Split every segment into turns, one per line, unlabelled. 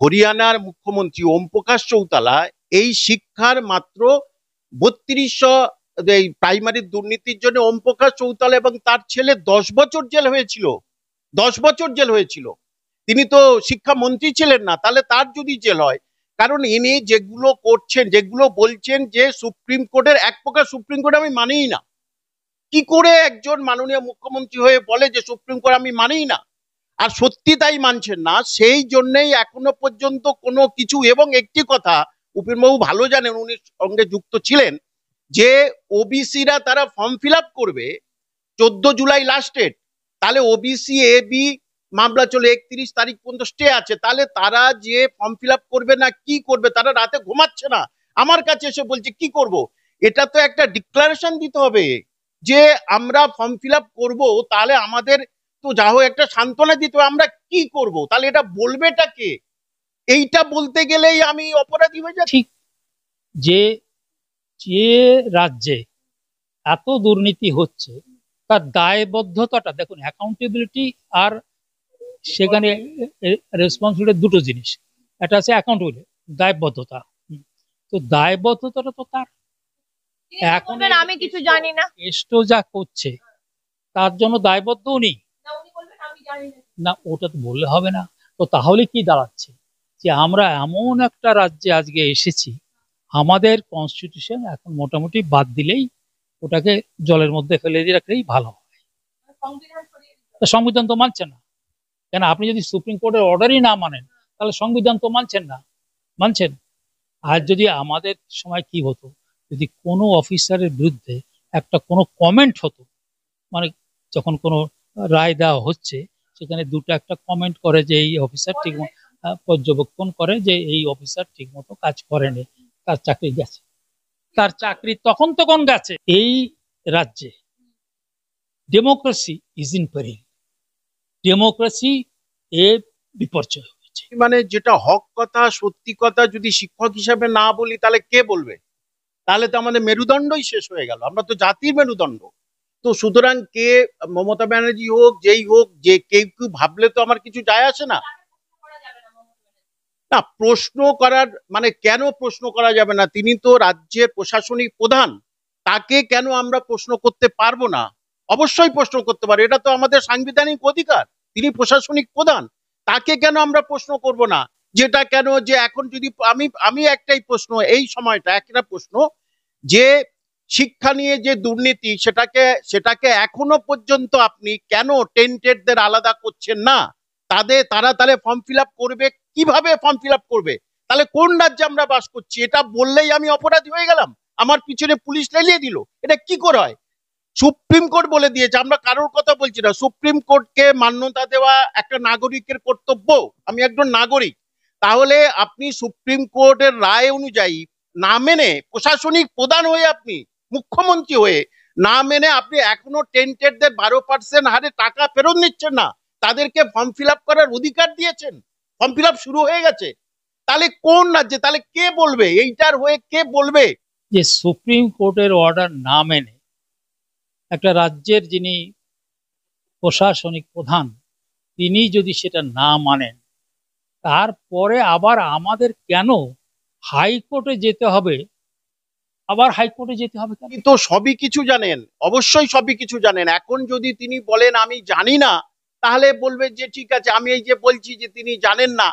হরিয়ানার মুখ্যমন্ত্রী ওম প্রকাশ চৌতালা এই শিক্ষার মাত্র 3200 এই প্রাইমারির দুর্নীতির জন্য ওম প্রকাশ চৌতালা এবং তার ছেলে 10 বছর জেল হয়েছিল। 10 বছর জেল হয়েছিল। তিনি তো শিক্ষামন্ত্রী ছিলেন না, তাহলে তার যদি জেল হয়, কারণ ইনি যেগুলো করছেন, যেগুলো বলছেন যে সুপ্রিম কোর্টের, এক প্রকার সুপ্রিম কোর্ট আমি মানিই না। কি করে একজন মাননীয় মুখ্যমন্ত্রী হয়ে বলে যে সুপ্রিম কোর্ট আমি মানিই না? আর সত্যি তাই মানছেন না, সেই জন্যই এখনো পর্যন্ত কোনো কিছু। এবং একটি কথা উপেনবাবু ভালো জানেন, উনি সঙ্গে যুক্ত ছিলেন, যে ওবিসিরা তারা ফর্ম ফিল আপ করবে 14 জুলাই লাস্ট ডেট, তাহলে ওবিসি এ বি মামলা চলে 31 তারিখ পর্যন্ত স্টে আছে, তাহলে তারা যে ফর্ম ফিল আপ করবে না কি করবে, তারা রাতে ঘুমাচ্ছে না, আমার কাছে এসে বলছে কি করব। এটা তো একটা ডিক্লারেশন দিতে হবে যে আমরা ফর্ম ফিল আপ করবো, তাহলে আমাদের তো যা হোক একটা সান্ত্বনা দিতে হবে, আমরা কি করব, তাহলে এটা বলবেটা কে? এইটা বলতে গেলেই আমি অপরাধী হয়ে যাচ্ছি।
ঠিক যে যে রাজ্যে এত দুর্নীতি হচ্ছে তার দায়বদ্ধতাটা দেখুন, অ্যাকাউন্টেবিলিটি আর সেখানে রেসপন্সিবিলিটি দুটো জিনিস। একটা আছে অ্যাকাউন্টেবিলিটি, দায়বদ্ধতা। তো দায়বদ্ধতাটা তো তার এখন
আমি কিছু জানি না,
এস্টো যা করছে তার জন্য দায়বদ্ধ নেই না, ওটা তো বললে হবে না। তো তাহলে কি দাঁড়াচ্ছে, যে আমরা এমন একটা রাজ্যে আজকে এসেছি, আমাদের কনস্টিটিউশন এখন মোটামুটি বাদ দিলেই ওটাকে জলের মধ্যে ফেলে দিয়ে রাখলেই ভালো হয়। সংবিধান তো মানছে না, কেন? আপনি যদি সুপ্রিম কোর্টের অর্ডারই না মানেন, তাহলে সংবিধান তো মানছেন না, মানছেন। আর যদি আমাদের সময় কি হতো, যদি কোনো অফিসারের বিরুদ্ধে একটা কোনো কমেন্ট হতো, মানে যখন কোনো রায় দেওয়া হচ্ছে সেখানে দুটো একটা কমেন্ট করে যে এই অফিসার ঠিক পর্যবেক্ষণ করে যে এই অফিসার ঠিক মতো কাজ করেনি, তার চাকরি গেছে, তার চাকরি তখন গেছে। এই রাজ্যে ডেমোক্রেসি ইজ ইন পেরিল, ডেমোক্রেসি এর বিপর্যয় হয়েছে।
মানে যেটা হক কথা, সত্যি কথা যদি শিক্ষক হিসাবে না বলি, তাহলে কে বলবে? তাহলে তো আমাদের মেরুদণ্ডই শেষ হয়ে গেল, আমরা তো জাতির মেরুদণ্ড। তো সুতরাং কে, মমতা ব্যানার্জি হোক, যেই হোক, যে কেউ কেউ ভাবলে তো আমার কিছু যায় আসে না। না, প্রশ্ন করার মানে কেন প্রশ্ন করা যাবে না? তিনি তো রাজ্যের প্রশাসনিক প্রধান, তাকে কেন আমরা প্রশ্ন করতে পারবো না? অবশ্যই প্রশ্ন করতে পারি, এটা তো আমাদের সাংবিধানিক অধিকার। তিনি প্রশাসনিক প্রধান, তাকে কেন আমরা প্রশ্ন করব না? যেটা কেন যে এখন যদি আমি একটাই প্রশ্ন, এই সময়টা একটা প্রশ্ন, যে শিক্ষা নিয়ে যে দুর্নীতি, সেটাকে এখনো পর্যন্ত আপনি কেন টেন্টেডদের আলাদা করছেন না? তারা তাহলে ফর্ম ফিল আপ করবে কিভাবে? ফর্ম ফিল আপ করবে তাহলে কোন রাজ্যে আমরা বাস করছি? এটা বললেই আমি অপরাধী হয়ে গেলাম, আমার পিছনে পুলিশ লেলিয়ে দিল। এটা কি করে হয়? সুপ্রিম কোর্ট বলে দিয়েছে, আমরা কারোর কথা বলছি না, সুপ্রিম কোর্টকে মান্যতা দেওয়া একটা নাগরিকের কর্তব্য। আমি একজন নাগরিক, তাহলে আপনি সুপ্রিম কোর্টের রায় অনুযায়ী না মেনে, প্রশাসনিক প্রধান হয়ে আপনি, মুখ্যমন্ত্রী হয়ে না মেনে, আপনি এখনো টেন্টেডদের 12% হারে টাকা ফেরত নিচ্ছেন না, তাদেরকে ফর্ম ফিল আপ করার অধিকার দিয়েছেন, ফর্ম ফিল আপ শুরু হয়ে গেছে। তাহলে কোন রাজ্যে, তাহলে কে বলবে এইটার হয়ে? কে বলবে
যে সুপ্রিম কোর্টের অর্ডার না মেনে একটা রাজ্যের যিনি প্রশাসনিক প্রধান তিনি যদি সেটা না মানেন, তারপরে আবার আমাদের কেন হাইকোর্টে যেতে হবে? আবার হাইকোর্টে যেতে হবে কেন?
তো সবই কিছু জানেন, অবশ্যই সবই কিছু জানেন। এখন যদি তিনি বলেন আমি জানি না, তাহলে বলবে যে ঠিক আছে, আমি এই যে বলছি যে তিনি জানেন না,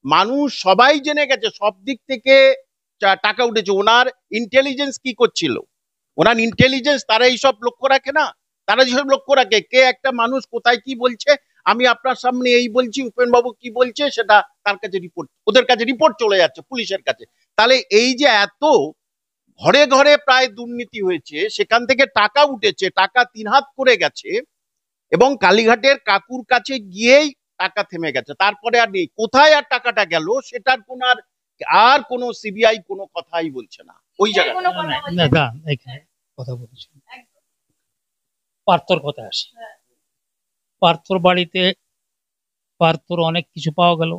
মানুষ সবাই জেনে গেছে, সব দিক থেকে টাকা উঠেছে। ওনার ইন্টেলিজেন্স কি করছিল? ওনার ইন্টেলিজেন্স, তারা এইসব লক্ষ্য রাখে না? তারা যেসব লক্ষ্য রাখে কে একটা মানুষ কোথায় কি বলছে, আমি আপনার সামনে এই বলছি, উপেনবাবু কি বলছে সেটা তার কাছে রিপোর্ট, ওদের কাছে রিপোর্ট চলে যাচ্ছে, পুলিশের কাছে। তাহলে এই যে এত ঘরে ঘরে প্রায় দুর্নীতি হয়েছে, সেখান থেকে টাকা উঠেছে, টাকা 3 হাত করে গেছে, এবং কালীঘাটের কাকুর কাছে গিয়েই টাকা থেমে গেছে, তারপরে আর নেই। কোথায় আর টাকাটা গেল সেটার কোন আর কোন সিবিআই কোনো কথাই বলছে না ওই জায়গায়।
এখানে কথা বলছি, পার্থর কথা আসে। পার্থর বাড়িতে পার্থর অনেক কিছু পাওয়া গেল,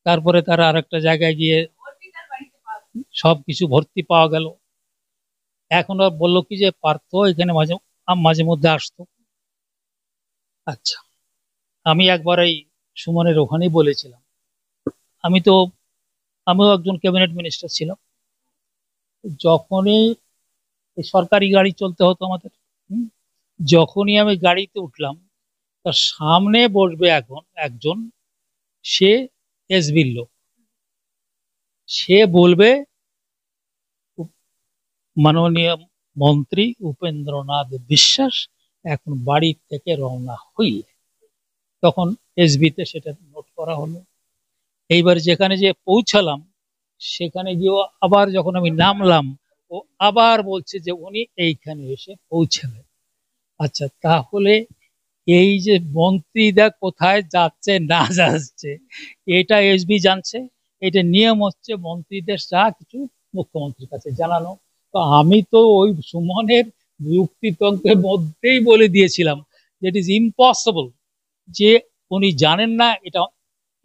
তারপরে তারা আরেকটা জায়গায় গিয়ে সবকিছু ভর্তি পাওয়া গেল। এখন আর বললো কি যে পার্থ এখানে মাঝে মধ্যে আসতো। আচ্ছা, আমি একবার এই সুমনের ওখানেই বলেছিলাম, আমিও একজন ক্যাবিনেট মিনিস্টার ছিলাম। যখনই এই সরকারি গাড়ি চলতে হতো আমাদের, হুম, যখনই আমি গাড়িতে উঠলাম, তার সামনে বসবে এখন একজন, সে এসবির লোক, সে বলবে মাননীয় মন্ত্রী উপেন্দ্রনাথ বিশ্বাস এখন বাড়ি থেকে রওনা হইলে, তখন এসবিতে সেটা নোট করা হলো। এইবার যেখানে যে পৌঁছালাম, সেখানে গিয়ে আবার যখন আমি নামলাম, ও আবার বলছে যে উনি এইখানে এসে পৌঁছালেন। আচ্ছা, তাহলে এই যে মন্ত্রীরা কোথায় যাচ্ছে না যাচ্ছে, এটা এসবি জানছে। এটা নিয়ম হচ্ছে মন্ত্রীদের যা কিছু মুখ্যমন্ত্রীর কাছে জানানো। তো আমি তো ওই সুমনের যুক্তিতন্ত্রের মধ্যেই বলে দিয়েছিলাম যে ইট ইজ ইম্পসিবল, যে উনি জানেন না, এটা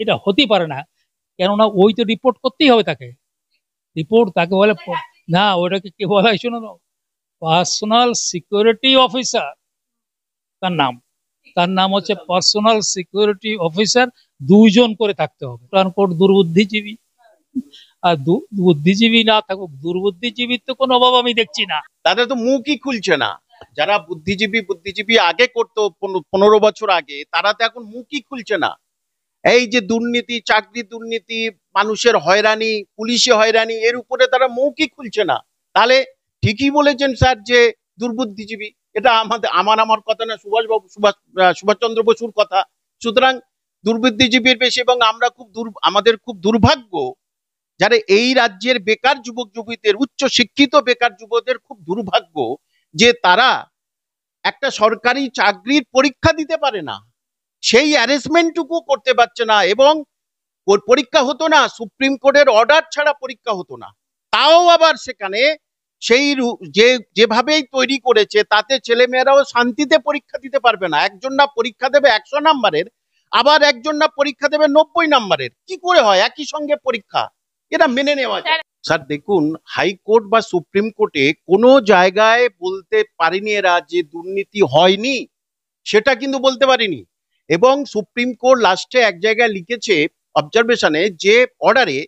এটা হতে পারে না। কেননা ওই তো রিপোর্ট করতেই হবে তাকে, রিপোর্ট তাকে বলে না, ওটাকে কে বলা হয় শোনো, পার্সোনাল সিকিউরিটি অফিসার তার নাম। তার নাম হচ্ছে পার্সোনাল সিকিউরিটি অফিসার, দুইজন করে থাকতে হবে। দুর্বুদ্ধিজীবী, আর বুদ্ধিজীবী না থাকুক, দুর্বুদ্ধিজীবীর তো কোনো অভাব আমি দেখছি না।
তাদের তো মুখই খুলছে না। যারা বুদ্ধিজীবী আগে করতো 15 বছর আগে, তারা তো এখন মুখই খুলছে না। এই যে দুর্নীতি, চাকরি দুর্নীতি, মানুষের হয়রানি, পুলিশে হয়রানি, এর উপরে তারা মুখই খুলছে না। তাহলে ঠিকই বলেছেন স্যার যে দুর্বুদ্ধিজীবী, এটা আমার কথা না, সুভাষচন্দ্র বসুর কথা। সুতরাং দুর্বুদ্ধিজীবীর বেশি, এবং আমরা আমাদের খুব দুর্ভাগ্য, যারা এই রাজ্যের বেকার যুবক যুবতীদের, উচ্চ শিক্ষিত বেকার যুবকদের খুব দুর্ভাগ্য যে তারা একটা সরকারি চাকরির পরীক্ষা দিতে পারে না, সেই অ্যারেঞ্জমেন্টটুকু করতে পারছে না। এবং পরীক্ষা হতো না, সুপ্রিম কোর্টের অর্ডার ছাড়া পরীক্ষা হতো না। তাও আবার সেখানে সেই যেভাবেই তৈরি করেছে, তাতে ছেলেমেয়েরাও শান্তিতে পরীক্ষা দিতে পারবে না। একজন না পরীক্ষা দেবে 100 নম্বরের, আবার একজন না পরীক্ষা দেবে 90 নম্বরের। কি করে হয় একই সঙ্গে পরীক্ষা? এটা মেনে নেওয়া যায়? স্যার দেখুন, হাইকোর্ট বা সুপ্রিম কোর্টে কোনো জায়গায় বলতে পারেনি এরা যে দুর্নীতি হয়নি, সেটা কিন্তু বলতে পারেনি। এবং সুপ্রিম কোর্ট লাস্টে এক জায়গায় লিখেছে অবজারভেশনে, যে অর্ডারে,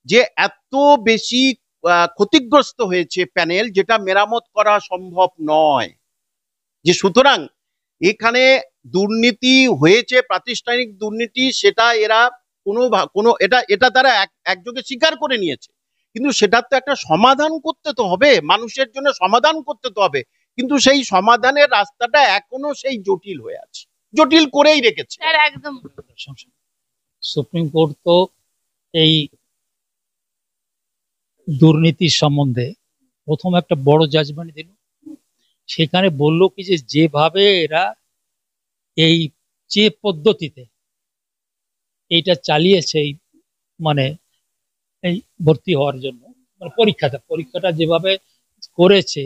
যে এত বেশি ক্ষতিগ্রস্ত হয়েছে প্যানেল, যেটা মেরামত করা সম্ভব নয়। যে সুতরাং এখানে দুর্নীতি হয়েছে, প্রাতিষ্ঠানিক দুর্নীতি, সেটা এরা কোনো এটা এটা তারা একযোগে স্বীকার করে নিয়েছে। কিন্তু সেটার তো একটা সমাধান করতে তো হবে, মানুষের জন্য সমাধান করতে তো হবে। কিন্তু সেই সমাধানের রাস্তাটা এখনো সেই জটিল হয়ে আছে, জটিল করেই রেখেছে।
একদম
সুপ্রিম কোর্ট তো এই দুর্নীতির সম্বন্ধে প্রথম একটা বড় জাজমেন্ট দিল। সেখানে বলল কি, যে যেভাবে এরা এই যে পদ্ধতিতে এইটা চালিয়েছে, মানে এই ভর্তি হওয়ার জন্য, মানে পরীক্ষাটা যেভাবে করেছে,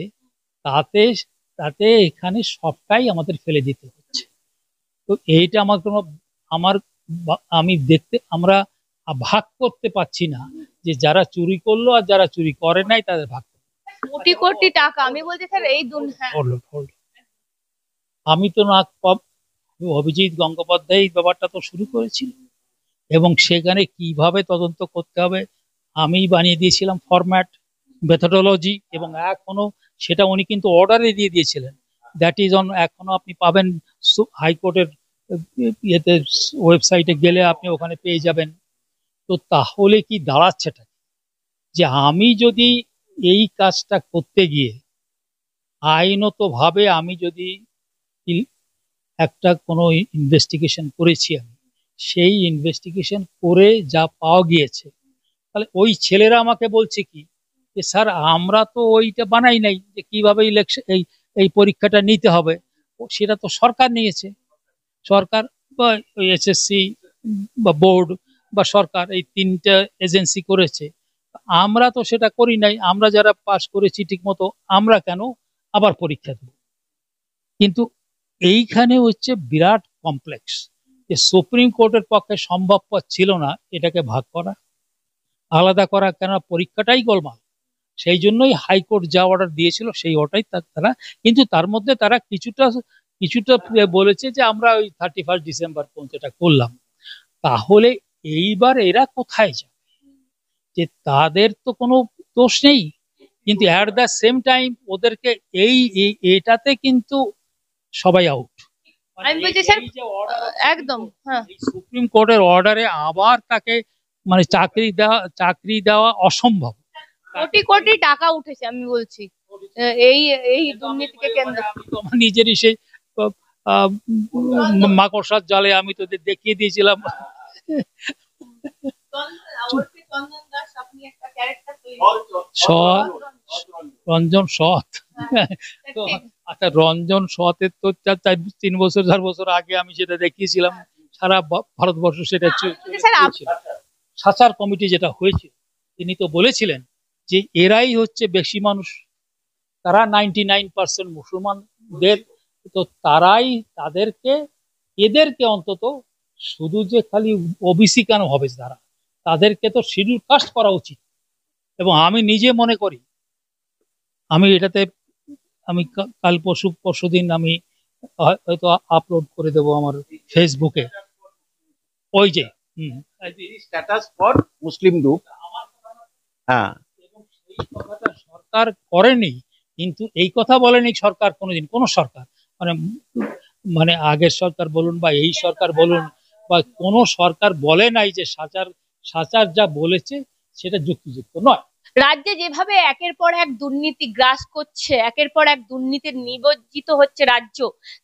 তাতে তাতে এখানে সবটাই আমাদের ফেলে দিতে হচ্ছে। তো এইটা আমরা ভাগ করতে পারছি না, যে যারা চুরি করলো আর যারা চুরি করে নাই তাদের ভাগ।
কোটি কোটি টাকা, আমি বলছি স্যার এই
আমি তো না, অভিজিৎ গঙ্গোপাধ্যায় এই ব্যাপারটা তো শুরু করেছিল, এবং সেখানে কিভাবে তদন্ত করতে হবে আমি বানিয়ে দিয়েছিলাম ফরম্যাট, মেথোডোলজি, এবং এখনো সেটা উনি কিন্তু অর্ডারে দিয়ে দিয়েছিলেন। দ্যাট ইজ অন, এখনো আপনি পাবেন হাইকোর্টের ইয়েতে, ওয়েবসাইটে গেলে আপনি ওখানে পেয়ে যাবেন। তো তাহলে কি দাঁড়াচ্ছেটা, যে আমি যদি এই কাজটা করতে গিয়ে আইনতভাবে আমি যদি একটা কোনো ইনভেস্টিগেশন করেছি, আমি সেই ইনভেস্টিগেশন করে যা পাওয়া গিয়েছে, তাহলে ওই ছেলেরা আমাকে বলছে কি, যে স্যার আমরা তো ওইটা বানাই নাই, যে কিভাবে ইলেকশন এই পরীক্ষাটা নিতে হবে, সেটা তো সরকার নিয়েছে। সরকার বা এসএসসি বা বোর্ড বা সরকার, এই তিনটা এজেন্সি করেছে। আমরা তো সেটা করি নাই, আমরা যারা পাস করেছি ঠিক মতো, আমরা কেন আবার পরীক্ষা দেব? কিন্তু এইখানে হচ্ছে বিরাট কমপ্লেক্স, যে সুপ্রিম কোর্টের পক্ষে সম্ভবপর ছিল না এটাকে ভাগ করা, আলাদা করা, কেন পরীক্ষাটাই গোলমাল। সেই জন্যই হাইকোর্ট যা অর্ডার দিয়েছিল সেই অর্ডারই তারা, কিন্তু তার মধ্যে তারা কিছুটা বলেছে যে আমরা ওই 31 ডিসেম্বর পর্যন্ত এটা করলাম। তাহলে এইবার এরা কোথায় যাবে? যে তাদের তো কোনো দোষ নেই, কিন্তু অ্যাট দ্য সেম টাইম ওদেরকে এটাতে কিন্তু সবাই আউট।
আমি বলছি স্যার, একদম হ্যাঁ,
সুপ্রিম কোর্টের অর্ডারে আবার তাকে মানে চাকরি দেওয়া অসম্ভব।
কোটি কোটি টাকা উঠেছে আমি বলছি এই এই দুর্নীতিকে কেন্দ্র
আমি তো আমার নিজেরই সেই আহ, মাকড়সার জালে আমি তো দেখিয়ে দিয়েছিলাম। সৎ, রঞ্জন সৎ। তো আচ্ছা, রঞ্জন সতের তো 3 বছর 4 বছর আগে আমি সেটা দেখিয়েছিলাম, সারা ভারতবর্ষ সেটা সাচার কমিটি যেটা হয়েছিল, তিনি তো বলেছিলেন যে এরাই হচ্ছে বেশি মানুষ, তারা 99% মুসলমানদের, তো তারাই এদেরকে অন্তত শুধু যে খালি ওবিসি কেন হবে, তাদেরকে তো শিডিউল কাস্ট করা উচিত। এবং আমি নিজে মনে করি, আমি এটাতে আমি কাল পরশুদিন আমি হয়তো আপলোড করে দেবো আমার ফেসবুকে, ওই যে
স্ট্যাটাস ফর মুসলিম গ্রুপ। হ্যাঁ,
এবং সেই কথাটা সরকার করেনি, কিন্তু এই কথা বলেনি সরকার কোনোদিন, কোন সরকার মানে মানে আগের সরকার বলুন বা এই সরকার বলুন, বা কোন সরকার বলে নাই যে সাচার যা বলেছে সেটা যুক্তিযুক্ত নয়।
রাজ্যে যেভাবে একের পর এক দুর্নীতি গ্রাস করছে, একের পর এক দুর্নীতির নিমজ্জিত হচ্ছে রাজ্য,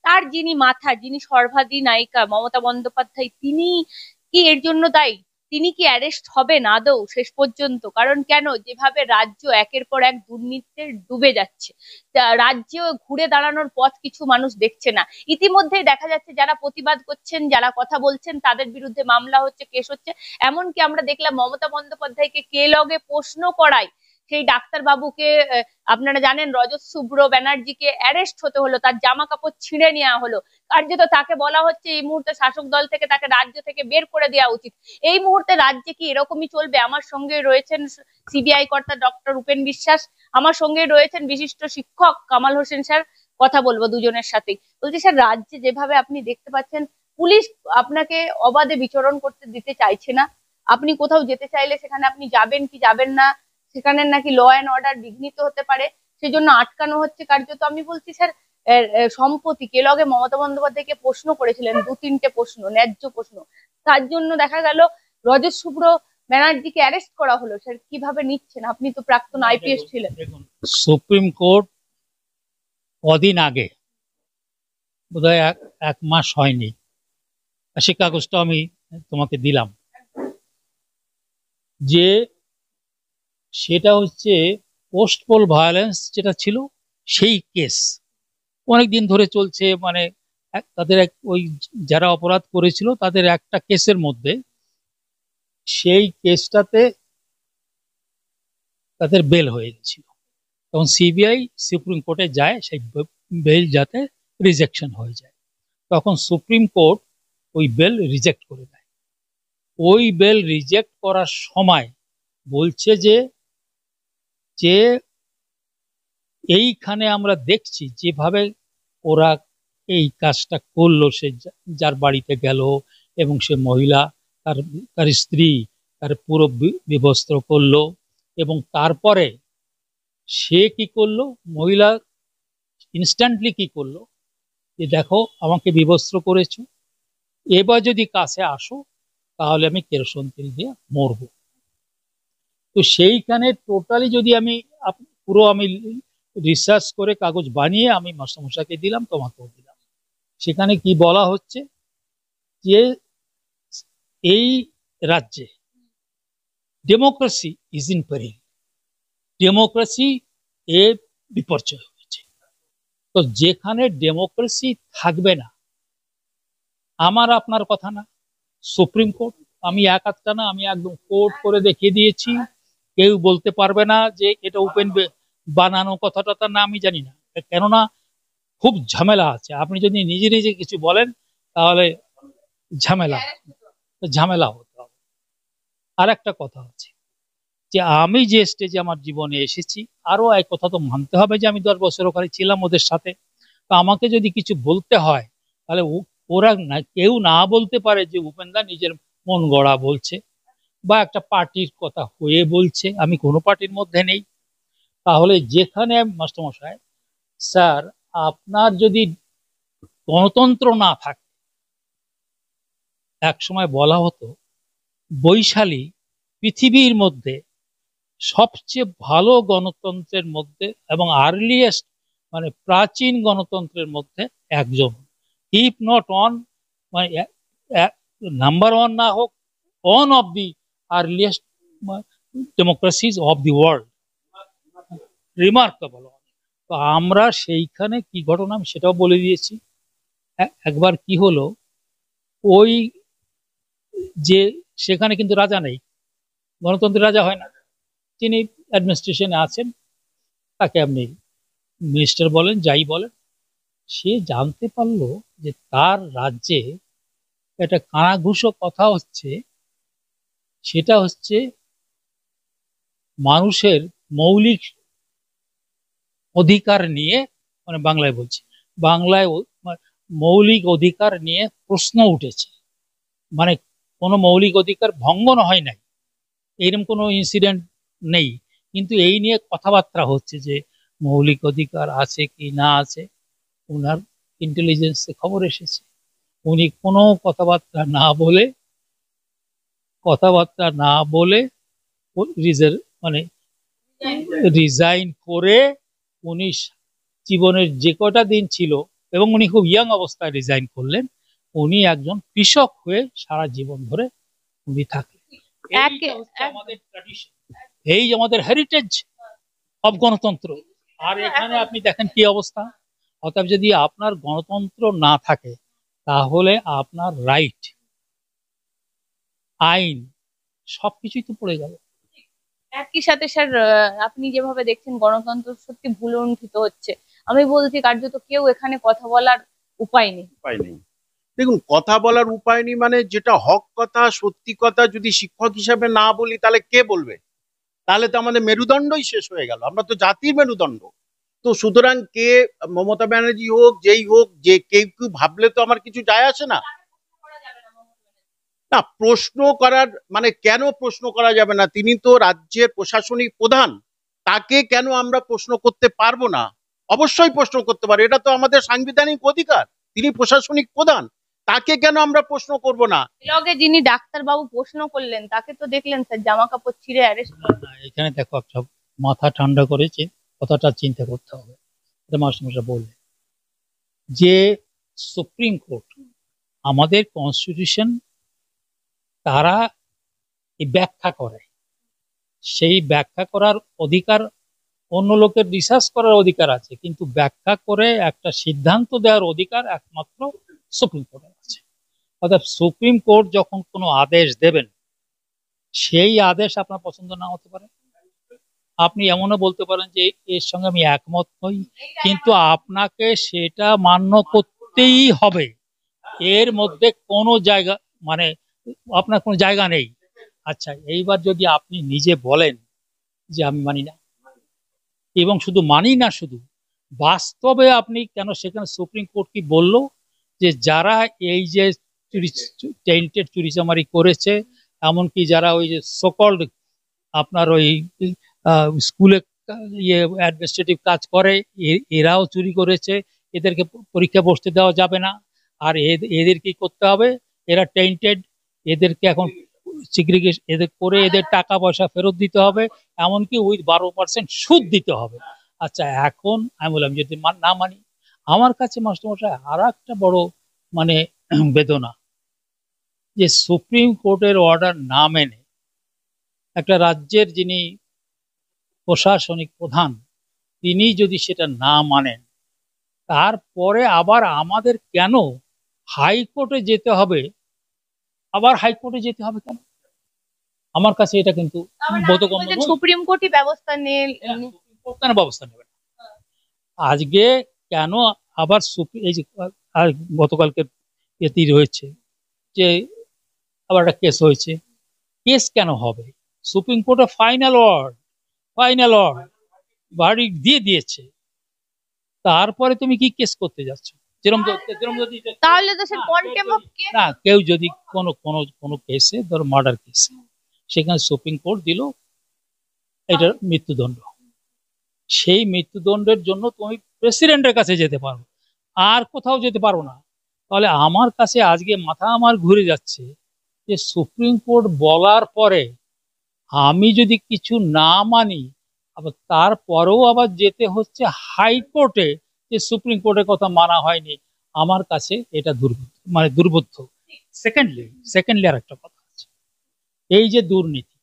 তার যিনি মাথা, যিনি সর্বাধিনায়িকা মমতা বন্দ্যোপাধ্যায়, তিনি কি এর জন্য দায়ী? তিনি কি অ্যারেস্ট হবেন আদৌ শেষ পর্যন্ত? কারণ কেন, যেভাবে রাজ্য একের পর এক দুর্নীতিতে ডুবে যাচ্ছে, রাজ্যে ঘুরে দাঁড়ানোর পথ কিছু মানুষ দেখছে না। ইতিমধ্যেই দেখা যাচ্ছে যারা প্রতিবাদ করছেন, যারা কথা বলছেন, তাদের বিরুদ্ধে মামলা হচ্ছে, কেস হচ্ছে। এমনকি আমরা দেখলাম মমতা বন্দ্যোপাধ্যায়কে কে লগে প্রশ্ন করায় সেই ডাক্তার বাবুকে, আপনারা জানেন রজত শুভ্র ব্যানার্জিকে অ্যারেস্ট হতে হলো, তার জামা কাপড় ছিঁড়ে নেওয়া হলো। কার্যত তাকে বলা হচ্ছে এই মুহূর্তে শাসক দল থেকে তাকে রাজ্য থেকে বের করে দেওয়া উচিত। এই মুহূর্তে রাজ্যে কি এরকমই চলবে? আমার সঙ্গে রয়েছেন সিবিআই কর্তা ডক্টর উপেন বিশ্বাস, আমার সঙ্গে রয়েছেন বিশিষ্ট শিক্ষক কামাল হোসেন স্যার। কথা বলবো দুজনের সাথেই। বলছি স্যার, রাজ্যে যেভাবে আপনি দেখতে পাচ্ছেন পুলিশ আপনাকে অবাধে বিচরণ করতে দিতে চাইছে না, আপনি কোথাও যেতে চাইলে সেখানে আপনি যাবেন কি যাবেন না, সেখানে নাকি ল অ্যান্ড অর্ডার বিঘ্নিত হতে পারে, সেজন্য আটকানো হচ্ছে কার্যত। আমি বলছি স্যার, সম্প্রতি কেলগে মমতা বন্দ্যোপাধ্যায়কে প্রশ্ন করেছিলেন, 2-3টে প্রশ্ন, ন্যায্য প্রশ্ন, তার জন্য দেখা গেল রজত শুভ্র ব্যানার্জিকে অ্যারেস্ট করা হলো। স্যার কিভাবে নিচ্ছেন? আপনি তো প্রাক্তন আইপিএস ছিলেন।
দেখুন, সুপ্রিম কোর্ট কদিন আগে, বোধহয় এক মাস হয়নি, সে কাগজটা আমি তোমাকে দিলাম, যে সেটা হচ্ছে পোস্ট পোল ভায়োলেন্স যেটা ছিল, সেই কেস অনেকদিন ধরে চলছে। মানে তাদের ওই যারা অপরাধ করেছিল তাদের একটা কেসের মধ্যে, সেই কেসটাতে তাদের বেল হয়ে গেছিল, তখন সিবিআই সুপ্রিম কোর্টে যায় সেই বেল যাতে রিজেকশন হয়ে যায়, তখন সুপ্রিম কোর্ট ওই বেল রিজেক্ট করে দেয়। ওই বেল রিজেক্ট করার সময় বলছে যে এইখানে আমরা দেখছি যেভাবে ওরা এই কাজটা করলো, সে যার বাড়িতে গেল এবং সে মহিলা, তার স্ত্রী, তার পুরো বিবস্ত্র করলো, এবং তারপরে সে কি করলো, মহিলা ইনস্ট্যান্টলি কি করলো, যে দেখো আমাকে বিবস্ত্র করেছো, এবার যদি কাছে আসো তাহলে আমি কেরোসিন তেল দিয়ে মরবো। তো সেইখানে টোটালি যদি আমি পুরো আমি রিসার্চ করে কাগজ বানিয়ে আমি মাস্টারমশাইকে দিলাম, তোমাকেও দিলাম, সেখানে কি বলা হচ্ছে যে এই রাজ্যে ডেমোক্রেসি ইজ ইন পেরিল, ডেমোক্রেসি এ বিপর্যয় হয়েছে। তো যেখানে ডেমোক্রেসি থাকবে না, আমার আপনার কথা না, সুপ্রিম কোর্ট, আমি এক আধটা না, আমি একদম কোর্ট করে দেখিয়ে দিয়েছি, কেউ বলতে পারবে না যে এটা উপেন বানানো কথাটা না, আমি জানি না, কেননা খুব ঝামেলা আছে। আপনি যদি নিজে নিজে কিছু বলেন তাহলে ঝামেলা হতে হবে। আর একটা কথা হচ্ছে যে আমি যে স্টেজে আমার জীবনে এসেছি, আরো এক কথা তো মানতে হবে যে আমি 10 বছর ওখানে ছিলাম ওদের সাথে, তো আমাকে যদি কিছু বলতে হয় তাহলে ওরা না, কেউ না বলতে পারে যে উপেনদা নিজের মন গড়া বলছে বা একটা পার্টির কথা হয়ে বলছে, আমি কোনো পার্টির মধ্যে নেই। তাহলে যেখানে মাস্টারমশাই, স্যার, আপনার যদি গণতন্ত্র না থাকে, এক সময় বলা হতো বৈশালী পৃথিবীর মধ্যে সবচেয়ে ভালো গণতন্ত্রের মধ্যে এবং আর্লিয়েস্ট মানে প্রাচীন গণতন্ত্রের মধ্যে একজন, ইফ নট অন, মানে নাম্বার ওয়ান না হোক, one of the earliest democracies of the world, remarkable. তো আমরা সেইখানে কি ঘটনা আমি সেটাও বলে দিয়েছি। একবার কি হলো, ওই যে সেখানে কিন্তু রাজা নেই, গণতন্ত্রের রাজা হয় না, তিনি অ্যাডমিনিস্ট্রেশনে আছেন, তাকে আপনি মিনিস্টার বলেন, যাই বলেন। সে জানতে পারলো যে তার রাজ্যে একটা কানাঘুষো কথা হচ্ছে, সেটা হচ্ছে মানুষের মৌলিক অধিকার নিয়ে, মানে বাংলায় বলছি, বাংলায় মৌলিক অধিকার নিয়ে প্রশ্ন উঠেছে। মানে কোনো মৌলিক অধিকার ভঙ্গন হয় নাই, এরকম কোনো ইনসিডেন্ট নেই, কিন্তু এই নিয়ে কথাবার্তা হচ্ছে যে মৌলিক অধিকার আছে কি না আছে। ওনার ইন্টেলিজেন্সে খবর এসেছে, উনি কোনো কথাবার্তা না বলে মানে রিজাইন করে উনি জীবনের যে কটা দিন ছিল, এবং উনি খুব ইয়াং অবস্থায় রিজাইন করলেন, উনি একজন কৃষক হয়ে সারা জীবন ধরে উনি থাকলেন। আমাদের ট্র্যাডিশন, এই আমাদের হেরিটেজ অব গণতন্ত্র। আর এখানে আপনি দেখেন কি অবস্থা। অতএব যদি আপনার গণতন্ত্র না থাকে, তাহলে আপনার রাইট, আইন সবকিছুই তো পড়ে গেল।
একই সাথে স্যার, আপনি যেভাবে দেখছেন গণতন্ত্র সত্যি ভুলুণ্ঠিত হচ্ছে, আমি বলছি কার্যত কেউ এখানে কথা বলার উপায় নেই।
দেখুন, কথা বলার উপায় নেই মানে যেটা হক কথা, সত্যি কথা যদি শিক্ষক হিসাবে না বলি তাহলে কে বলবে? তাহলে তো আমাদের মেরুদণ্ডই শেষ হয়ে গেল, আমরা তো জাতির মেরুদণ্ড। তো সুতরাং কে মমতা ব্যানার্জি হোক, যেই হোক, যে কেউ কেউ ভাবলে তো আমার কিছু যায় আসে না। না, প্রশ্ন করার মানে কেন প্রশ্ন করা যাবে না? তিনি তো রাজ্যের প্রশাসনিক প্রধান, তাকে কেন আমরা প্রশ্ন করতে পারবো না? অবশ্যই প্রশ্ন করতে পারবো, এটা তো আমাদের সাংবিধানিক অধিকার। তিনি প্রশাসনিক প্রধান, তাকে কেন আমরা প্রশ্ন করব না?
লগে যিনি ডাক্তারবাবু প্রশ্ন করলেন, তাকে তো দেখলেন স্যার জামা কাপড় ছিঁড়ে অ্যারেস্ট।
এখানে দেখো, একটা মাথা ঠান্ডা করেছে, কথাটা চিন্তা করতে হবে। মাস্টারমশাই বললেন যে সুপ্রিম কোর্ট আমাদের কনস্টিটিউশন তারা ব্যাখ্যা করে, সেই ব্যাখ্যা করার অধিকার অন্য লোকের রিসার্চ করার অধিকার আছে, কিন্তু ব্যাখ্যা করে একটা সিদ্ধান্ত দেওয়ার অধিকার একমাত্র সুপ্রিম কোর্টের আছে। অর্থাৎ সুপ্রিম কোর্ট যখন কোনো আদেশ দেবেন, সেই আদেশ আপনার পছন্দ না হতে পারে, আপনি এমনও বলতে পারেন যে এর সঙ্গে আমি একমত নই, কিন্তু আপনাকে সেটা মান্য করতেই হবে। এর মধ্যে কোনো জায়গা মানে আপনার কোনো জায়গা নেই। আচ্ছা, এইবার যদি আপনি নিজে বলেন যে আমি মানি না, এবং শুধু মানি না, শুধু বাস্তবে আপনি কেন, সেখানে সুপ্রিম কোর্ট কি বললো যে যারা এই যে টেন্টেড চুরিচামারি করেছে, এমনকি যারা ওই যে সকল্ড আপনার ওই স্কুলে অ্যাডমিনিস্ট্রেটিভ কাজ করে, এরাও চুরি করেছে, এদেরকে পরীক্ষা বসতে দেওয়া যাবে না। আর এদের কি করতে হবে? এরা টেন্টেড, এদেরকে এখন সিগ্রিগেশন এদের করে এদের টাকা পয়সা ফেরত দিতে হবে, এমনকি উইথ 12% সুদ দিতে হবে। আচ্ছা, এখন আমি বললাম যদি না মানি, আমার কাছে মাস্টারমশাই আর একটা বড় মানে বেদনা, যে সুপ্রিম কোর্টের অর্ডার না মেনে একটা রাজ্যের যিনি প্রশাসনিক প্রধান, তিনি যদি সেটা না মানেন, তারপরে আবার আমাদের কেন হাইকোর্টে যেতে হবে? আবার হাইকোর্টে যেতে হবে কেন? আমার কাছে এটা কিন্তু বোধগম্য নয়।
সুপ্রিম কোর্টই ব্যবস্থা
কেন ব্যবস্থা নেবে না? আজকে কেন আবার এই যে গতকালকে এতেই রয়েছে যে আবার একটা কেস হয়েছে, কেস কেন হবে? সুপ্রিম কোর্টে ফাইনাল অর্ডার ভার্ডিক্ট দিয়ে দিয়েছে, তারপরে তুমি কি কেস করতে যাচ্ছ? যেরকম যদি
তাহলে তো স্যার কন্টেম্প অফ কে
না, কেউ যদি কোনো কোনো কোনো কেসে, ধরো মার্ডার কেসে, সেখানে সুপ্রিম কোর্ট দিল এটার মৃত্যুদণ্ড, সেই মৃত্যুদণ্ডের জন্য তুমি প্রেসিডেন্টের কাছে যেতে পারো, আর কোথাও যেতে পারো না। তাহলে আমার কাছে আজকে মাথা আমার ঘুরে যাচ্ছে যে সুপ্রিম কোর্ট বলার পরে আমি যদি কিছু না মানি, আবার তারপরেও আবার যেতে হচ্ছে হাইকোর্টে যে সুপ্রিম কোর্টের কথা মানা হয়নি। আমার কাছে এটা দুর্বোধ্য। সেকেন্ডলি আর একটা কথা আছে, এই যে দুর্নীতি,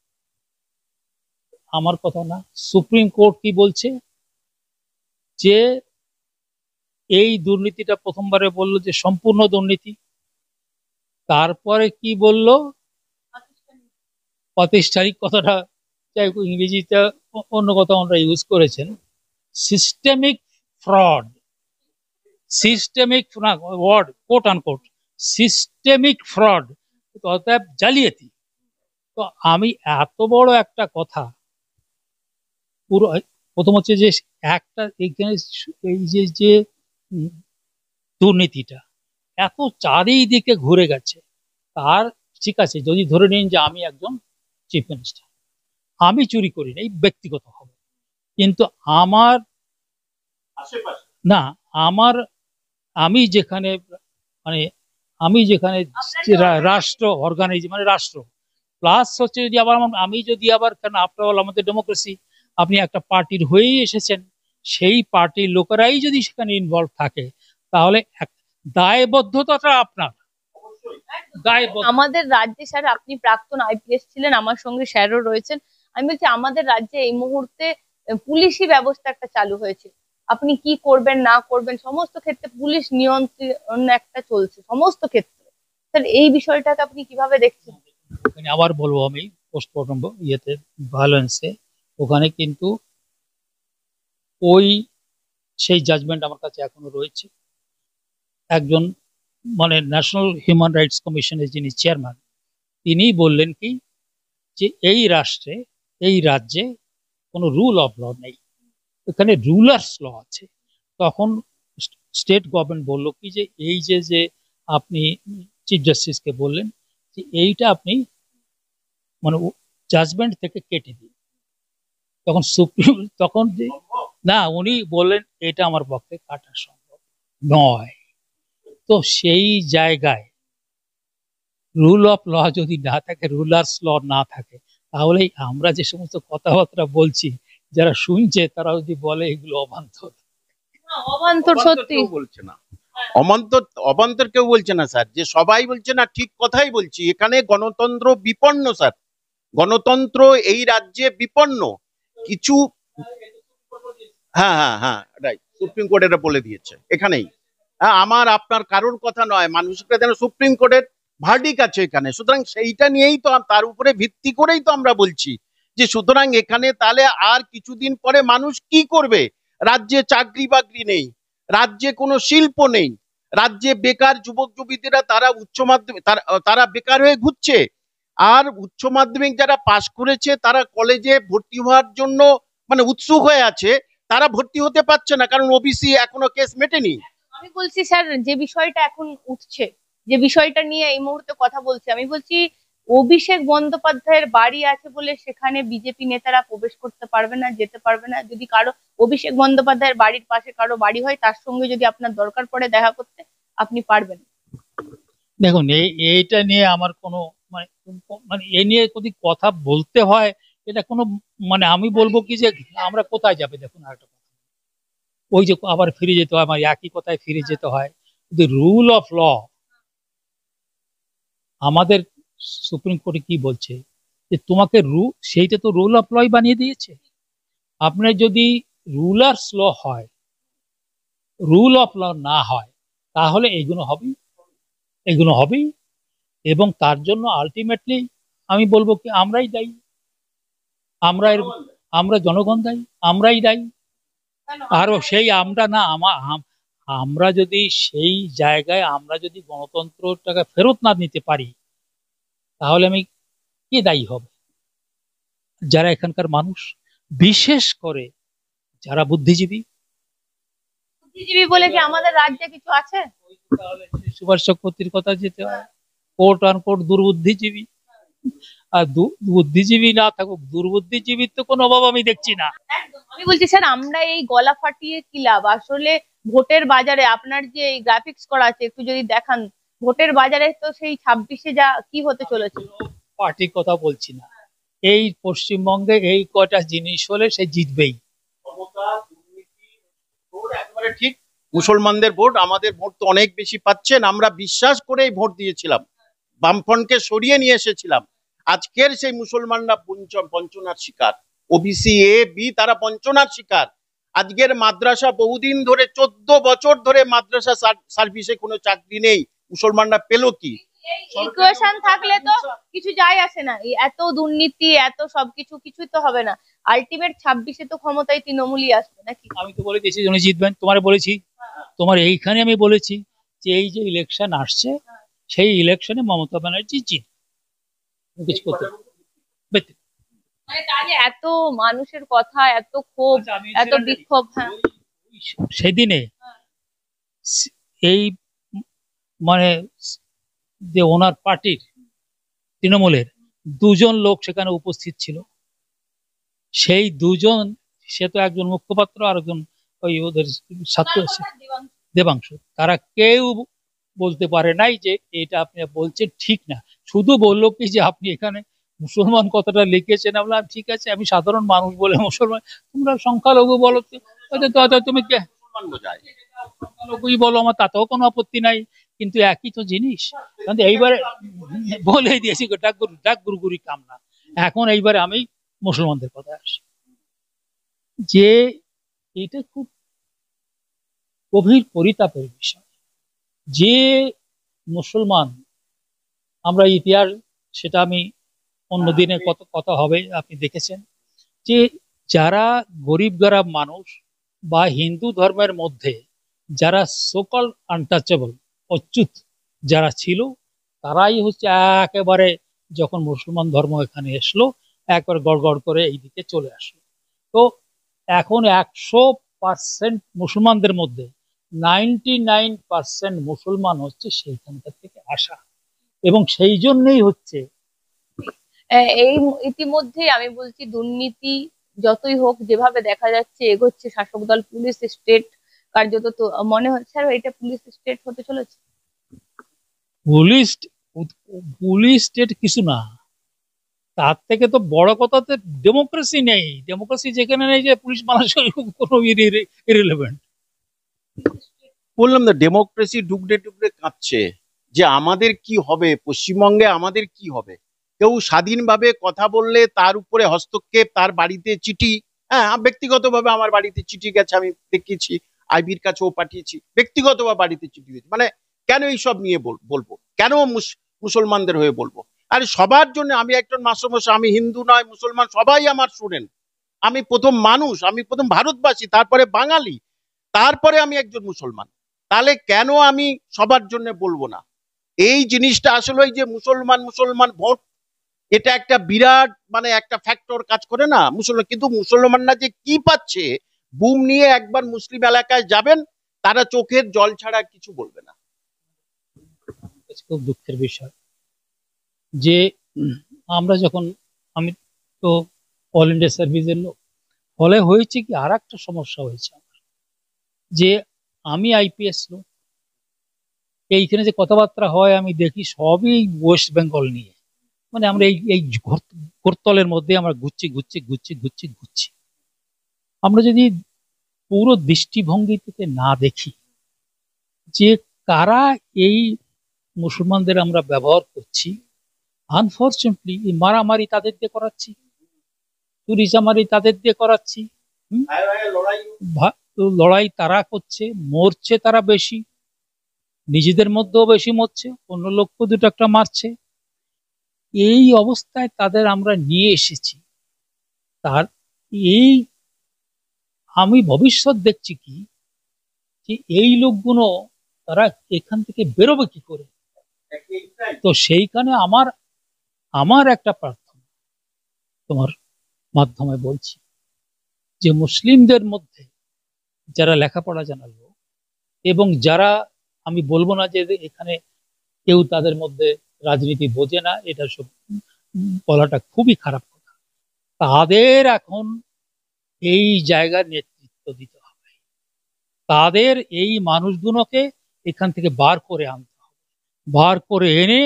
আমার কথা না, সুপ্রিম কোর্ট কি বলছে যে এই দুর্নীতিটা প্রথমবারে বললো যে সম্পূর্ণ দুর্নীতি, তারপরে কি বললো, প্রাতিষ্ঠানিক কথাটা, যাই হোক ইংরেজিতে অন্য কথা আমরা ইউজ করেছেন, systemic fraud, systemic word quote unquote, systemic fraud, অর্থাৎ জালিয়াতি। তো আমি এত বড় একটা কথা, পুরো প্রথম হচ্ছে যে একটা এখানে এই যে দুর্নীতিটা এত চারিদিকে ঘুরে গেছে, তার ঠিক আছে যদি ধরে নিন যে আমি একজন চিফ মিনিস্টার, আমি চুরি করি না, এই ব্যক্তিগত হবে, কিন্তু আমার না, আমার আমি যেখানে মানে আমি যেখানে রাষ্ট্র অর্গানাইজ মানে রাষ্ট্র প্লাস হচ্ছে যদি আবার আমি যদি আবার, কারণ আফটার অল আমাদের ডেমোক্রেসি, আপনি একটা পার্টির হয়েই এসেছেন, সেই পার্টির লোকেরাই যদি সেখানে ইনভলভ থাকে, তাহলে দায়বদ্ধতাটা আপনার।
আমাদের রাজ্যে স্যার, আপনি প্রাক্তন আইপিএস ছিলেন, আমার সঙ্গে স্যারও রয়েছেন, আমি বলছি আমাদের রাজ্যে এই মুহূর্তে পুলিশি ব্যবস্থা একটা চালু হয়েছে, আপনি কি করবেন না করবেন সমস্ত ক্ষেত্রে পুলিশ নিয়ন্ত্রণ একটা চলছে সমস্ত ক্ষেত্রে, স্যার এই বিষয়টাকে আপনি কিভাবে দেখছেন?
আবার বলবো আমি, পোস্টমর্টম ইয়েতে ভায়োলেন্সে ওখানে কিন্তু ওই সেই জাজমেন্ট আমার কাছে এখনো রয়েছে। একজন মানে ন্যাশনাল হিউম্যান রাইটস কমিশনের যিনি চেয়ারম্যান, তিনি বললেন কি যে এই রাষ্ট্রে, এই রাজ্যে কোনো রুল অফ ল নেই, এখানে রুলার্স ল আছে। তখন স্টেট গভর্নমেন্ট বলল কি যে এই যে আপনি চিফ জাস্টিসকে বললেন যে এইটা আপনি মানে জাজমেন্ট থেকে কেটে দিন। তখন সুপ্রিম তখন না, উনি বললেন এটা আমার পক্ষে কাটা সম্ভব নয়। তো সেই জায়গায় রুল অফ ল যদি না থাকে, রুলার্স ল না থাকে, তাহলে আমরা যে সমস্ত কথাবার্তা বলছি, যারা শুনছে তারা যদি বলে এগুলো অবান্তর,
অবান্তর সত্যি
বলছে না, অবান্তর কেউ বলছে না স্যার, যে সবাই বলছে না ঠিক কথাই বলছি, এখানে গণতন্ত্র বিপন্ন স্যার, গণতন্ত্র এই রাজ্যে বিপন্ন কিছু। হ্যাঁ হ্যাঁ হ্যাঁ রাইট, সুপ্রিম কোর্ট এটা বলে দিয়েছে এখানেই। হ্যাঁ, আমার আপনার কারোর কথা নয়, মানুষকে যেন সুপ্রিম কোর্টের ভার্ডিক আছে এখানে, সুতরাং সেইটা নিয়েই তো, তার উপরে ভিত্তি করেই তো আমরা বলছি যে সুতরাং এখানে তাহলে আর কিছুদিন পরে মানুষ কি করবে? রাজ্যে চাকরি বাকরি নেই, রাজ্যে কোনো শিল্প নেই, রাজ্যে বেকার যুবক যুবতীরা তারা উচ্চ মাধ্যমিক তারা বেকার হয়ে ঘুরছে, আর উচ্চ মাধ্যমিক যারা পাশ করেছে তারা কলেজে ভর্তি হওয়ার জন্য মানে উৎসুক হয়ে আছে, তারা ভর্তি হতে পারছে না, কারণ ওবিসি এখনো কেস মেটেনি।
আমি বলছি স্যার, যে বিষয়টা এখন উঠছে, যে বিষয়টা নিয়ে এই মুহূর্তে কথা বলছি, আমি বলছি অভিষেক বন্দ্যোপাধ্যায়ের বাড়ি আছে বলে সেখানে বিজেপি নেতারা প্রবেশ করতে পারবে না, যেতে পারবে না। যদি কারো অভিষেক বন্দ্যোপাধ্যায়ের বাড়ির পাশে কারো বাড়ি হয়, তার সঙ্গে যদি আপনার দরকার পড়ে দেখা করতে, আপনি পারবেন?
দেখুন এইটা নিয়ে আমার কোনো মানে মানে এ নিয়ে যদি কথা বলতে হয়, এটা কোনো মানে আমি বলবো কি যে আমরা কোথায় যাবে? দেখুন একটা কথা, ওই যে আবার ফিরে যেতে হয়, আমার একই কথায় ফিরে যেতে হয়। যদি রুল অফ ল, আমাদের সুপ্রিম কোর্টে কি বলছে যে তোমাকে সেইটা তো রুল অফ লই বানিয়ে দিয়েছে। আপনার যদি রুলার্স ল হয়, রুল অফ ল না হয়, তাহলে এগুলো হবেই, এবং তার জন্য আলটিমেটলি আমি বলবো কি আমরাই দায়ী, আমরা জনগণ দায়ী, আমরাই দায়ী। আরো সেই আমরা না, আমরা যদি সেই জায়গায় আমরা যদি গণতন্ত্রটাকে ফেরত না নিতে পারি, তাহলে আমি কে দায়ী হবে? যারা এখানকার মানুষ, বিশেষ করে যারা বুদ্ধিজীবী,
বুদ্ধিজীবী বলে কি আমাদের রাজ্যে কিছু আছে?
তাহলে সুভাষ চক্রবর্তীর কথা যেতে হয়, কোট আন কোট দুর্বুদ্ধিজীবী। আর বুদ্ধিজীবী না থাকুক, দুর্বুদ্ধিজীবীর তো কোনো অভাব আমি দেখছি না।
একদম। আমি বলছি স্যার, আমরা এই গলা ফাটিয়ে কি লাভ আসলে? ভোটের বাজারে আপনার যে এই গ্রাফিক্স করা আছে, একটু যদি দেখান। ভোটের বাজারে তো সেই 26-এ যা কি হতে চলেছে।
পার্টির কথা বলছি না, এই পশ্চিমবঙ্গে এই কয়টা জিনিস হলে সে জিতবেই।
ক্ষমতা, দুর্নীতি, ভোট একেবারে ঠিক। মুসলমানদের ভোট, আমাদের ভোট তো অনেক বেশি পাচ্ছেন, আমরা বিশ্বাস করেই ভোট দিয়েছিলাম, বামফ্রন্টকে সরিয়ে নিয়ে এসেছিলাম। আজকের সেই মুসলমানরা বঞ্চনার শিকার, ওবিসি এ বি তারা বঞ্চনার শিকার। আজকের মাদ্রাসা বহুদিন ধরে 14 বছর ধরে মাদ্রাসা সার্ভিসে কোনো চাকরি নেই, মুসলমানরা পেল কি?
ইকুয়েশন থাকলে তো কিছু যায় আসে না। এই এত দুর্নীতি, এত সবকিছু কিছুই তো হবে না। আলটিমেট 26-এ তো ক্ষমতায় তৃণমূলই আসবে নাকি?
আমি তো বলে দিয়েছি উনি জিতবেন, তোমার বলেছি, তোমার এইখানে আমি বলেছি যে এই যে ইলেকশন আসছে, সেই ইলেকশনে মমতা ব্যানার্জি জিত, কিছু করতে পারবে।
মানে তাহলে এত মানুষের কথা, এত ক্ষোভ, এত বিক্ষোভ। হ্যাঁ,
সেদিনে এই মানে যে ওনার পার্টির তৃণমূলের দুজন লোক সেখানে উপস্থিত ছিল, সেই দুজন, সে তো একজন মুখপাত্র আর একজন ওই ওদের ছাত্র দেবাংশু, তারা কেউ বলতে পারে নাই যে এটা আপনি বলছেন ঠিক না। শুধু বললো কি যে আপনি এখানে মুসলমান কথাটা লিখেছেন। আমি বললাম ঠিক আছে, আমি সাধারণ মানুষ বলে মুসলমান, তোমরা সংখ্যালঘু বলো, তুমি সংখ্যালঘুই বলো, আমার তাতেও কোনো আপত্তি নাই, কিন্তু একই তো জিনিস। কিন্তু এইবারে বলে দিয়েছি ডাক গুরুগুরি কাম না। এখন এইবারে আমি মুসলমানদের কথা আসি, যে এটা খুব গভীর পরিতাপের বিষয় যে মুসলমান, আমরা ইতিহাস, সেটা আমি অন্য দিনে কত কথা হবে, আপনি দেখেছেন যে যারা গরিব গরাব মানুষ বা হিন্দু ধর্মের মধ্যে যারা সোকল আনটাচেবল, অচ্যুত যারা ছিল, তারাই হচ্ছে একেবারে যখন মুসলমান ধর্ম এখানে এসলো একবার গড়গড় করে এই দিকে চলে আসলো। তো এখন 100% মুসলমানদের মধ্যে 99% মুসলমান হচ্ছে সেইখানকার থেকে আসা, এবং সেই জন্যই হচ্ছে
এই ইতিমধ্যে আমি বলছি, দুর্নীতি যতই হোক, যেভাবে দেখা যাচ্ছে এগোচ্ছে শাসক দল, পুলিশ স্টেট কার্যত, তো মনে হচ্ছে স্যার এটা পুলিশ স্টেট হতে চলেছে।
পুলিশ পুলিশ স্টেট কিছু না, তার থেকে তো বড় কথা তো ডেমোক্রেসি নেই। ডেমোক্রেসি যেখানে নেই, যে পুলিশ মানুষের কোনো ইরিলেভেন্ট।
বললাম না, ডেমোক্রেসি ডুগরে ডুগরে কাঁপছে, যে আমাদের কি হবে, পশ্চিমবঙ্গে আমাদের কি হবে। কেউ স্বাধীনভাবে কথা বললে তার উপরে হস্তক্ষেপ, তার বাড়িতে চিঠি, হ্যাঁ ব্যক্তিগতভাবে আমার বাড়িতে চিঠি গেছে, আমি দেখেছি, আইবির কাছেও পাঠিয়েছি, ব্যক্তিগতভাবে বাড়িতে চিঠি গেছে। মানে কেন এইসব নিয়ে বলবো, কেন মুসলমানদের হয়ে বলবো? আর সবার জন্য, আমি একজন মাস্টারমশাই, আমি হিন্দু নয় মুসলমান, সবাই আমার স্টুডেন্ট। আমি প্রথম মানুষ, আমি প্রথম ভারতবাসী, তারপরে বাঙালি, তারপরে আমি একজন মুসলমান। তাহলে কেন আমি সবার জন্য বলবো না? এই জিনিসটা আসলে ওই যে মুসলমান মুসলমান ভোট, এটা একটা বিরাট মানে একটা ফ্যাক্টর কাজ করে না মুসলমান। কিন্তু মুসলমানরা যে কি পাচ্ছে, বুম নিয়ে একবার মুসলিম এলাকায় যাবেন, তারা চোখের জল ছাড়া কিছু বলবে না।
খুব দুঃখের বিষয় যে আমরা যখন, আমি তো অল ইন্ডিয়া সার্ভিসের লোক, ফলে হয়েছে কি আর একটা সমস্যা হয়েছে আমার, যে আমি আইপিএস লোক, এইখানে যে কথাবার্তা হয় আমি দেখি সবই ওয়েস্ট বেঙ্গল নিয়ে। মানে আমরা এই ঘোরতলের মধ্যে আমরা ঘুরছি। আমরা যদি পুরো দৃষ্টিভঙ্গি থেকে না দেখি যে কারা এই মুসলমানদের আমরা ব্যবহার করছি, আনফর্চুনেটলি মারামারি তাদের দিয়ে করাচ্ছি, চুরিচামারি তাদের দিয়ে করাচ্ছি, লড়াই তারা করছে, মরছে তারা বেশি, নিজেদের মধ্যেও বেশি মরছে, অন্য লোককে দুটো একটা মারছে। এই অবস্থায় তাদের আমরা নিয়ে এসেছি। তার এই আমি ভবিষ্যৎ দেখছি কি, যে এই লোকগুলো তারা এখান থেকে বেরোবে কি করে। তো সেইখানে আমার একটা প্রার্থনা তোমার মাধ্যমে বলছি, যে মুসলিমদের মধ্যে যারা লেখাপড়া জানা লোক, এবং যারা, আমি বলবো না যে এখানে কেউ তাদের মধ্যে রাজনীতি বোঝে না, এটা সব বলাটা খুবই খারাপ কথা, তাদের এখন এই জায়গার নেতৃত্ব দিতে হবে, তাদের এই মানুষগুলোকে এখান থেকে বার করে আনতে হবে, বার করে এনে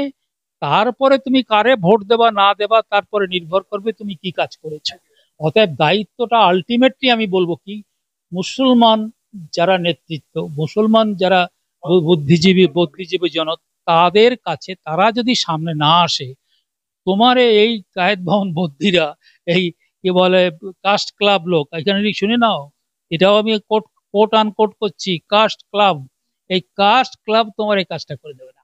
তারপরে তুমি কারে ভোট দেবা না দেবা তারপরে নির্ভর করবে তুমি কি কাজ করেছো। অতএব দায়িত্বটা আলটিমেটলি আমি বলবো কি, মুসলমান যারা নেতৃত্ব, মুসলমান যারা বুদ্ধিজীবী জন, তাদের কাছে তারা যদি সামনে না আসে, তোমার এই কায়েত ভবন বদ্যিরা, এই কি বলে কাস্ট ক্লাব লোক, এখানে শুনে নাও, এটাও আমি কোট কোট আনকোট করছি, কাস্ট ক্লাব, এই কাস্ট ক্লাব তোমার এই কাজটা করে দেবে না।